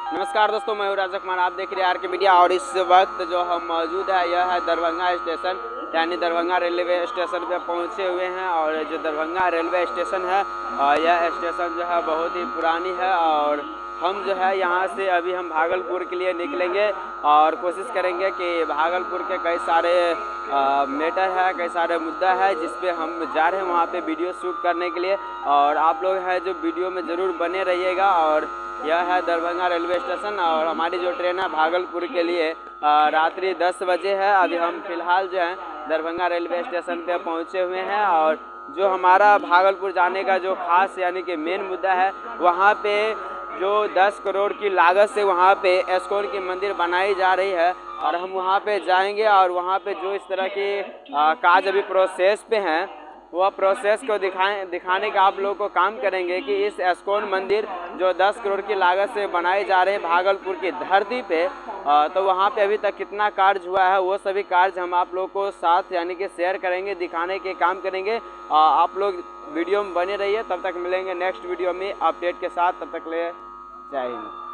नमस्कार दोस्तों, मैं हूं राजा कुमार। आप देख रहे हैं आर के मीडिया। और इस वक्त जो हम मौजूद है यह है दरभंगा स्टेशन, यानी दरभंगा रेलवे स्टेशन पे पहुंचे हुए हैं। और जो दरभंगा रेलवे स्टेशन है यह स्टेशन जो है बहुत ही पुरानी है। और हम जो है यहाँ से अभी हम भागलपुर के लिए निकलेंगे और कोशिश करेंगे कि भागलपुर के कई सारे मैटर है, कई सारे मुद्दा है जिस पे हम जा रहे हैं वहाँ पे वीडियो शूट करने के लिए। और आप लोग हैं जो वीडियो में ज़रूर बने रहिएगा। और यह है दरभंगा रेलवे स्टेशन और हमारी जो ट्रेन है भागलपुर के लिए रात्रि 10 बजे है। अभी हम फिलहाल जो है दरभंगा रेलवे स्टेशन पे पहुँचे हुए हैं। और जो हमारा भागलपुर जाने का जो खास यानी कि मेन मुद्दा है, वहाँ पे जो 10 करोड़ की लागत से वहाँ पे इस्कॉन की मंदिर बनाई जा रही है। और हम वहाँ पे जाएंगे और वहाँ पे जो इस तरह के काज अभी प्रोसेस पे हैं वह प्रोसेस को दिखाने का आप लोगों को काम करेंगे कि इस इस्कॉन मंदिर जो 10 करोड़ की लागत से बनाए जा रहे हैं भागलपुर की धरती पे, तो वहाँ पे अभी तक कितना कार्य हुआ है वो सभी कार्य हम आप लोगों को साथ यानी कि शेयर करेंगे, दिखाने के काम करेंगे। आप लोग वीडियो में बने रहिए। तब तक मिलेंगे नेक्स्ट वीडियो में अपडेट के साथ। तब तक ले जय हिंद।